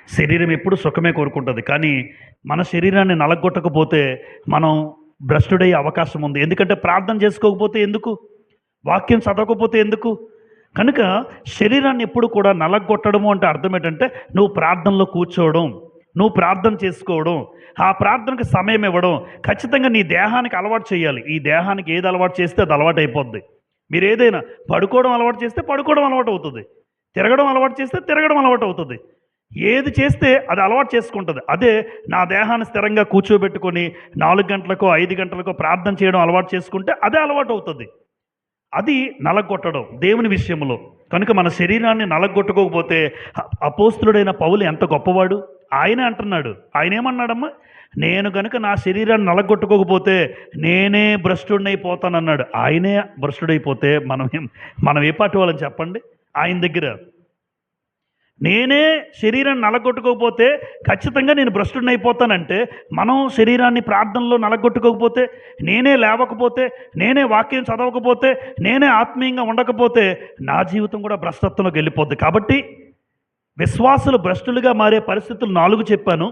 శరీరం ఎప్పుడు సుఖమే కోరుకుంటుంది. కానీ మన శరీరాన్ని నలగొట్టకపోతే మనం భ్రష్టుడయ్యే అవకాశం ఉంది. ఎందుకంటే ప్రార్థన చేసుకోకపోతే ఎందుకు? వాక్యం చదవకపోతే ఎందుకు? కనుక శరీరాన్ని ఎప్పుడు కూడా నలగొట్టడము అంటే అర్థం ఏంటంటే నువ్వు ప్రార్థనలో కూర్చోవడం, నువ్వు ప్రార్థన చేసుకోవడం, ఆ ప్రార్థనకు సమయం ఇవ్వడం. ఖచ్చితంగా నీ దేహానికి అలవాటు చేయాలి. ఈ దేహానికి ఏది అలవాటు చేస్తే అది అలవాటు అయిపోద్ది. మీరు ఏదైనా పడుకోవడం అలవాటు చేస్తే పడుకోవడం అలవాటు అవుతుంది, తిరగడం అలవాటు చేస్తే తిరగడం అలవాటు అవుతుంది. ఏది చేస్తే అది అలవాటు చేసుకుంటుంది. అదే నా దేహాన్ని స్థిరంగా కూర్చోబెట్టుకొని 4 గంటలకో 5 గంటలకో ప్రార్థన చేయడం అలవాటు చేసుకుంటే అదే అలవాటు అవుతుంది. అది నలగొట్టడం దేవుని విషయంలో. కనుక మన శరీరాన్ని నలగొట్టుకోకపోతే అపోస్తులుడైన పౌలు ఎంత గొప్పవాడు. ఆయనే అంటున్నాడు. ఆయన ఏమన్నాడమ్మా? నేను కనుక నా శరీరాన్ని నలగొట్టుకోకపోతే నేనే భ్రష్టుడైపోతానన్నాడు. ఆయనే భ్రష్టుడైపోతే మనం ఏ పాటి వాళ్ళని చెప్పండి? ఆయన దగ్గర నేనే శరీరాన్ని నలగొట్టుకోకపోతే ఖచ్చితంగా నేను భ్రష్టుడిని అయిపోతానంటే, మనం శరీరాన్ని ప్రార్థనలో నలగొట్టుకోకపోతే, నేనే లేవకపోతే, నేనే వాక్యం చదవకపోతే, నేనే ఆత్మీయంగా ఉండకపోతే నా జీవితం కూడా భ్రష్టత్వంలోకి వెళ్ళిపోద్ది. కాబట్టి విశ్వాసులు భ్రష్టులుగా మారే పరిస్థితులు 4 చెప్పాను.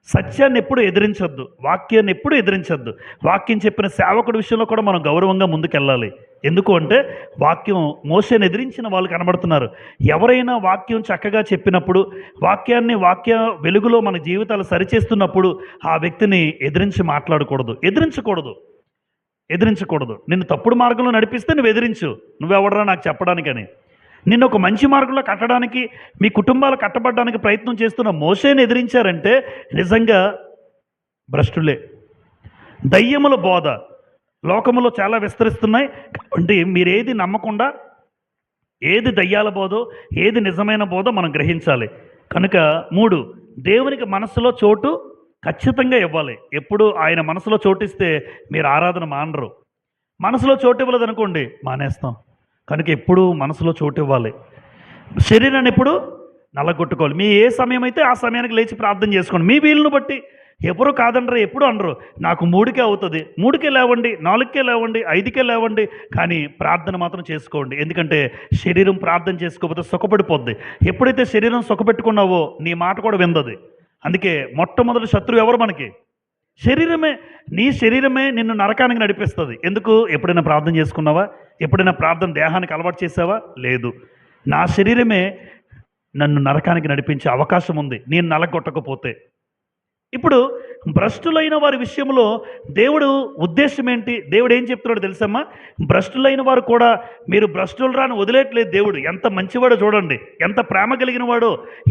సత్యాన్ని ఎప్పుడు ఎదిరించొద్దు, వాక్యాన్ని ఎప్పుడు ఎదిరించొద్దు. వాక్యం చెప్పిన సేవకుడి విషయంలో కూడా మనం గౌరవంగా ముందుకెళ్ళాలి. ఎందుకు అంటే వాక్యం మోషేని ఎదిరించిన వాళ్ళు కనబడుతున్నారు. ఎవరైనా వాక్యం చక్కగా చెప్పినప్పుడు, వాక్య వెలుగులో మన జీవితాలు సరిచేస్తున్నప్పుడు ఆ వ్యక్తిని ఎదిరించి మాట్లాడకూడదు, ఎదిరించకూడదు. నిన్ను తప్పుడు మార్గంలో నడిపిస్తే నువ్వు ఎదిరించు. నువ్వెవడరా నాకు చెప్పడానికని. నిన్ను ఒక మంచి మార్గంలో కట్టడానికి, మీ కుటుంబాలు కట్టబడడానికి ప్రయత్నం చేస్తున్న మోషేని ఎదిరించారంటే నిజంగా భ్రష్టులే. దయ్యముల బోధ లోకములో చాలా విస్తరిస్తున్నాయి. అంటే మీరేది నమ్మకుండా, ఏది దయ్యాల బోధో, ఏది నిజమైన బోధో మనం గ్రహించాలి. కనుక 3, దేవునికి మనసులో చోటు ఖచ్చితంగా ఇవ్వాలి. ఎప్పుడు ఆయన మనసులో చోటిస్తే మీరు ఆరాధన మానరు. మనసులో చోటు ఇవ్వలేదనుకోండి మానేస్తాం. కనుక ఎప్పుడు మనసులో చోటు ఇవ్వాలి. శరీరాన్ని ఎప్పుడు నలగొట్టుకోవాలి. మీ ఏ సమయం అయితే ఆ సమయానికి లేచి ప్రార్థన చేసుకోండి. మీ వీలును బట్టి. ఎవరు కాదనరు, ఎప్పుడు అనరు. నాకు 3కే అవుతుంది, 3కే లేవండి, 4కే లేవండి, 5కే లేవండి, కానీ ప్రార్థన మాత్రం చేసుకోండి. ఎందుకంటే శరీరం ప్రార్థన చేసుకోకపోతే సుఖపడిపోద్ది. ఎప్పుడైతే శరీరం సుఖపెట్టుకున్నావో నీ మాట కూడా విందది. అందుకే మొట్టమొదటి శత్రువు ఎవరు మనకి? శరీరమే. నీ శరీరమే నిన్ను నరకానికి నడిపిస్తుంది. ఎందుకు? ఎప్పుడైనా ప్రార్థన చేసుకున్నావా? ఎప్పుడైనా ప్రార్థన దేహానికి అలవాటు చేసావా? లేదు. నా శరీరమే నన్ను నరకానికి నడిపించే అవకాశం ఉంది నేను నలగొట్టకపోతే. ఇప్పుడు భ్రష్టులైన వారి విషయంలో దేవుడు ఉద్దేశం ఏంటి? దేవుడు ఏం చెప్తున్నాడు తెలుసమ్మా? భ్రష్టులైన వారు కూడా మీరు భ్రష్టులు రాని వదిలేట్లేదు దేవుడు. ఎంత మంచివాడో చూడండి, ఎంత ప్రేమ కలిగిన వాడో,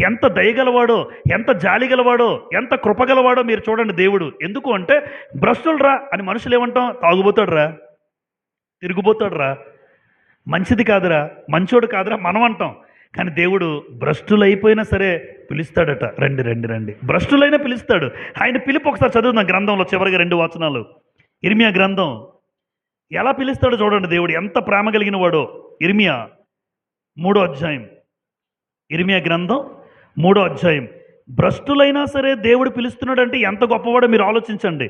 ఎంత దయగలవాడో, ఎంత జాలి గలవాడో, ఎంత కృపగలవాడో మీరు చూడండి దేవుడు. ఎందుకు అంటే భ్రష్టులు రా అని మనుషులు ఏమంటాం? తాగుబోతాడు రా, తిరుగుబోతాడు రా, మంచిది కాదురా, మంచోడు కాదురా మనం అంటాం. కానీ దేవుడు భ్రష్టులైపోయినా సరే పిలుస్తాడట, రండి రండి రండి. భ్రష్టులైనా పిలుస్తాడు. ఆయన పిలుపు ఒకసారి చదువుతున్న గ్రంథంలో చివరిగా 2 వచనాలు. ఇర్మియా గ్రంథం ఎలా పిలుస్తాడో చూడండి దేవుడు ఎంత ప్రేమ కలిగిన వాడో. ఇర్మియా 3వ అధ్యాయం. ఇర్మియా గ్రంథం 3వ అధ్యాయం. భ్రష్టులైనా సరే దేవుడు పిలుస్తున్నాడు అంటే ఎంత గొప్పవాడో మీరు ఆలోచించండి.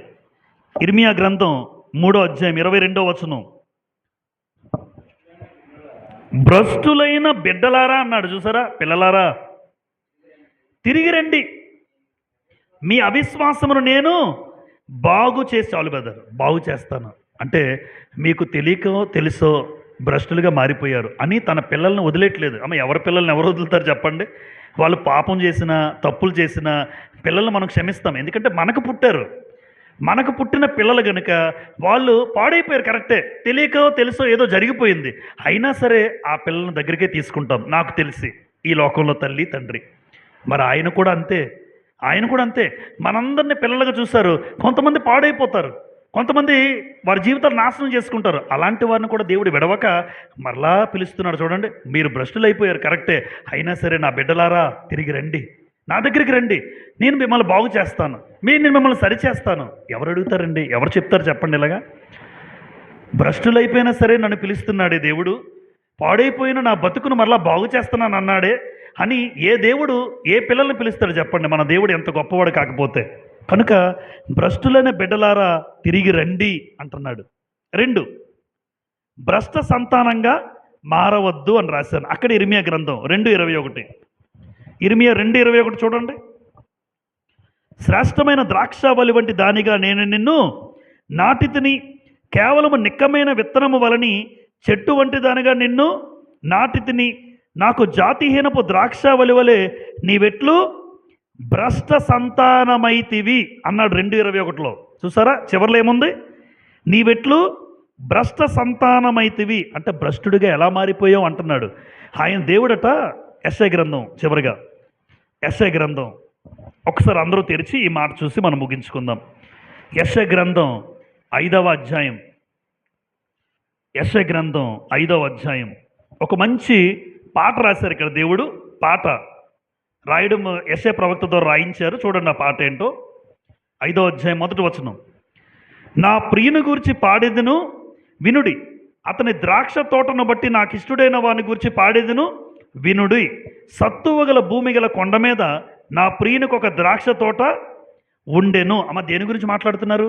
ఇర్మియా గ్రంథం 3వ అధ్యాయం 22వ వచనం. భ్రష్టులైన బిడ్డలారా అన్నాడు, చూసారా? పిల్లలారా తిరిగి రండి, మీ అవిశ్వాసమును నేను బాగు చేసి, చాలు బెదర్ బాగు చేస్తాను అంటే మీకు తెలియకో తెలుసో భ్రష్టులుగా మారిపోయారు అని తన పిల్లల్ని వదిలేట్లేదు. అమ్మ, ఎవరి పిల్లల్ని ఎవరు వదులుతారు చెప్పండి? వాళ్ళు పాపం చేసిన, తప్పులు చేసిన పిల్లల్ని మనం క్షమిస్తాం. ఎందుకంటే మనకు పుట్టారు. మనకు పుట్టిన పిల్లలు కనుక వాళ్ళు పాడైపోయారు. కరెక్టే, తెలియకో తెలుసో ఏదో జరిగిపోయింది, అయినా సరే ఆ పిల్లల దగ్గరికే తీసుకుంటాం. నాకు తెలిసి ఈ లోకంలో తల్లి తండ్రి, మరి ఆయన కూడా అంతే. మనందరినీ పిల్లలుగా చూస్తారు. కొంతమంది పాడైపోతారు, కొంతమంది వారి జీవితాలు నాశనం చేసుకుంటారు. అలాంటి వారిని కూడా దేవుడు విడవక మరలా పిలుస్తున్నాడు. చూడండి, మీరు భ్రష్టులు అయిపోయారు కరెక్టే, అయినా సరే నా బిడ్డలారా తిరిగి రండి, నా దగ్గరికి రండి, నేను మిమ్మల్ని బాగు చేస్తాను, నేను మిమ్మల్ని సరిచేస్తాను. ఎవరు అడుగుతారండి? ఎవరు చెప్తారు చెప్పండి? ఇలాగా భ్రష్టులైపోయినా సరే నన్ను పిలుస్తున్నాడే దేవుడు, పాడైపోయిన నా బతుకును మరలా బాగు చేస్తున్నాను అన్నాడే అని ఏ దేవుడు ఏ పిల్లల్ని పిలుస్తాడు చెప్పండి? మన దేవుడు ఎంత గొప్పవాడు కాకపోతే. కనుక భ్రష్టులైన బిడ్డలారా తిరిగి రండి అంటున్నాడు. 2, భ్రష్ట సంతానంగా మారవద్దు అని రాశాను అక్కడ. ఇర్మియా గ్రంథం 2:21. ఇర్మియా 2:21 చూడండి. శ్రేష్టమైన ద్రాక్షావళి వంటి దానిగా నేను నిన్ను నాటితిని, కేవలము నిక్కమైన విత్తనము వలని చెట్టు వంటి దానిగా నిన్ను నాటి తిని, నాకు జాతిహీనపు ద్రాక్షావళి వలె నీవెట్లు భ్రష్ట సంతానమైతివి అన్నాడు 2:21. చూసారా చివర్లో ఏముంది? నీవెట్లు భ్రష్ట సంతానమైతివి అంటే భ్రష్టుడిగా ఎలా మారిపోయావు అంటున్నాడు. ఆయన దేవుడట. యెషయా గ్రంథం చివరిగా యెషయా గ్రంథం ఒకసారి అందరూ తెరిచి ఈ మాట చూసి మనం ముగించుకుందాం. యెషయా గ్రంథం 5వ అధ్యాయం. యెషయా గ్రంథం 5వ అధ్యాయం. ఒక మంచి పాట రాశారు ఇక్కడ దేవుడు. పాట రాయడం యెషయా ప్రవక్త ద్వారా రాయించారు. చూడండి ఆ పాట ఏంటో. 5వ అధ్యాయం 1వ వచనం. నా ప్రియుని గురించి పాడేదను వినుడి, అతని ద్రాక్ష తోటను బట్టి నాకు ఇష్టడైన వాని గురించి పాడేదను వినుడి. సత్తువ గల భూమి గల కొండ మీద నా ప్రియునికి ఒక ద్రాక్ష తోట ఉండెను. అమ్మ దేని గురించి మాట్లాడుతున్నారు?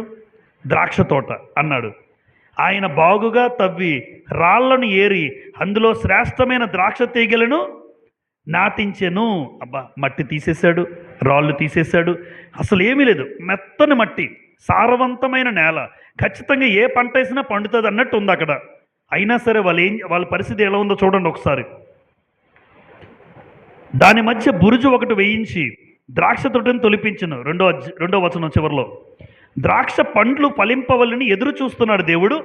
ద్రాక్ష తోట అన్నాడు. ఆయన బాగుగా తవ్వి రాళ్లను ఏరి అందులో శ్రేష్టమైన ద్రాక్ష తీగలను నాటించెను. అబ్బా, మట్టి తీసేశాడు, రాళ్ళు తీసేశాడు, అసలు ఏమీ లేదు. మెత్తని మట్టి, సారవంతమైన నేల, ఖచ్చితంగా ఏ పంట వేసినా పండుతుంది అన్నట్టు ఉంది అక్కడ. అయినా సరే వాళ్ళ పరిస్థితి ఎలా ఉందో చూడండి ఒకసారి. దాని మధ్య బురుజు ఒకటి వేయించి ద్రాక్ష తోటను తొలిపించను. రెండో వచనం చివరిలో. ద్రాక్ష పండ్లు ఫలింపవలని ఎదురు చూస్తున్నాడు దేవుడు,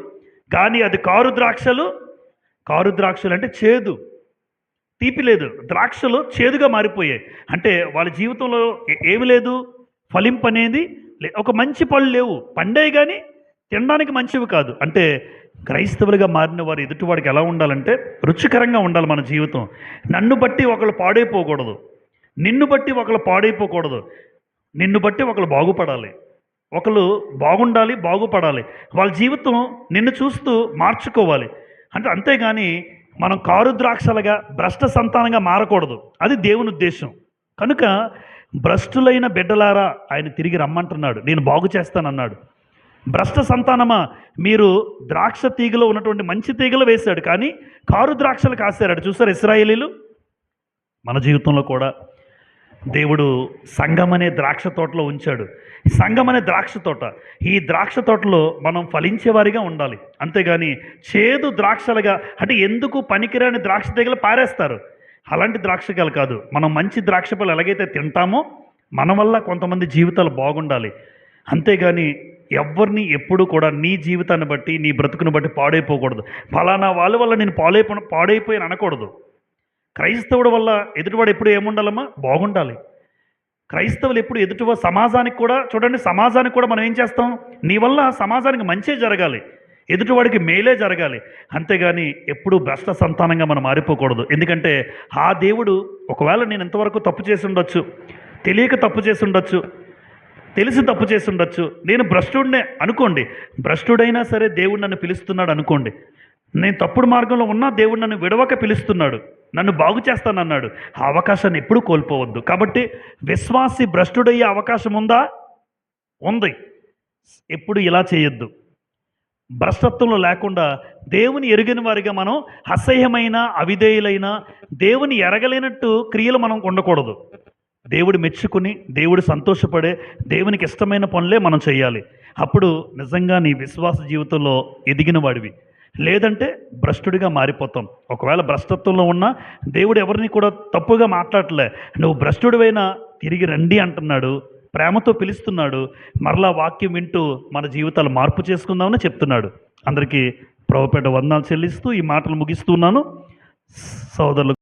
కానీ అది కారు ద్రాక్షలు అంటే చేదు, తీపి లేదు. ద్రాక్షలు చేదుగా మారిపోయాయి. అంటే వాళ్ళ జీవితంలో ఏమి లేదు, ఫలింపు అనేది ఒక మంచి పళ్ళు లేవు, పండాయి కానీ తినడానికి మంచివి కాదు. అంటే క్రైస్తవులుగా మారిన వారు ఎదుటివాడికి ఎలా ఉండాలంటే రుచికరంగా ఉండాలి మన జీవితం. నన్ను బట్టి ఒకళ్ళు పాడైపోకూడదు, నిన్ను బట్టి ఒకళ్ళు పాడైపోకూడదు, నిన్ను బట్టి ఒకళ్ళు బాగుపడాలి, ఒకళ్ళు బాగుండాలి, బాగుపడాలి. వాళ్ళ జీవితం నిన్ను చూస్తూ మార్చుకోవాలి. అంటే అంతేగాని మనం కారు ద్రాక్షలుగా భ్రష్ట సంతానంగా మారకూడదు. అది దేవుని ఉద్దేశం. కనుక భ్రష్టులైన బిడ్డలారా ఆయన తిరిగి రమ్మంటున్నాడు, నేను బాగు చేస్తానన్నాడు. భ్రష్ట సంతానమా, మీరు ద్రాక్ష తీగలో ఉన్నటువంటి మంచి తీగలు వేశాడు, కానీ కారు ద్రాక్షలు కాశాడు. చూసారు ఇశ్రాయేలీలు. మన జీవితంలో కూడా దేవుడు సంఘం అనే ద్రాక్ష తోటలో ఉంచాడు. సంఘం అనే ద్రాక్ష తోట. ఈ ద్రాక్ష తోటలో మనం ఫలించేవారిగా ఉండాలి. అంతేగాని చేదు ద్రాక్షలుగా, అంటే ఎందుకు పనికిరాని ద్రాక్ష తీగలు పారేస్తారు, అలాంటి ద్రాక్షకాలు కాదు. మనం మంచి ద్రాక్ష పళ్ళు ఎలాగైతే తింటామో మన వల్ల కొంతమంది జీవితాలు బాగుండాలి. అంతేగాని ఎవరిని ఎప్పుడు కూడా నీ జీవితాన్ని బట్టి, నీ బ్రతుకుని బట్టి పాడైపోకూడదు. ఫలానా వాళ్ళ వల్ల నేను పాడైపోయాను అనకూడదు. క్రైస్తవుడు వల్ల ఎదుటివాడు ఎప్పుడు ఏముండాలమ్మా? బాగుండాలి. క్రైస్తవులు ఎప్పుడు ఎదుటివాడు సమాజానికి కూడా, చూడండి, సమాజానికి కూడా మనం ఏం చేస్తాం? నీ వల్ల సమాజానికి మంచే జరగాలి, ఎదుటివాడికి మేలే జరగాలి. అంతేగాని ఎప్పుడూ భ్రష్ట సంతానంగా మనం మారిపోకూడదు. ఎందుకంటే ఆ దేవుడు, ఒకవేళ నేను ఎంతవరకు తప్పు చేసి ఉండొచ్చు, తెలియక తప్పు చేసి ఉండొచ్చు, తెలిసి తప్పు చేసి ఉండొచ్చు, నేను భ్రష్టుడినే అనుకోండి. భ్రష్టుడైనా సరే దేవుడు నన్ను పిలుస్తున్నాడు అనుకోండి. నేను తప్పుడు మార్గంలో ఉన్నా దేవుడు నన్ను విడవక పిలుస్తున్నాడు, నన్ను బాగు చేస్తానన్నాడు. ఆ అవకాశాన్ని ఎప్పుడూ కోల్పోవద్దు. కాబట్టి విశ్వాసి భ్రష్టుడయ్యే అవకాశం ఉందా? ఉంది. ఎప్పుడు ఇలా చేయొద్దు. భ్రష్టత్వంలో లేకుండా దేవుని ఎరిగిన వారిగా మనం అసహ్యమైన, అవిధేయులైన, దేవుని ఎరగలేనట్టు క్రియలు మనం ఉండకూడదు. దేవుడు మెచ్చుకుని, దేవుడు సంతోషపడే, దేవునికి ఇష్టమైన పనులే మనం చేయాలి. అప్పుడు నిజంగా నీ విశ్వాస జీవితంలో ఎదిగిన వాడివి. లేదంటే భ్రష్టుడిగా మారిపోతాం. ఒకవేళ భ్రష్టత్వంలో ఉన్నా దేవుడు ఎవరిని కూడా తప్పుగా మాట్లాడలే. నువ్వు భ్రష్టుడివైనా తిరిగి రండి అంటున్నాడు, ప్రేమతో పిలుస్తున్నాడు. మరలా వాక్యం వింటూ మన జీవితాలు మార్పు చేసుకుందామని చెప్తున్నాడు. అందరికీ ప్రభుపేట వందనాలు చెల్లిస్తూ ఈ మాటలు ముగిస్తున్నాను. సోదరులు.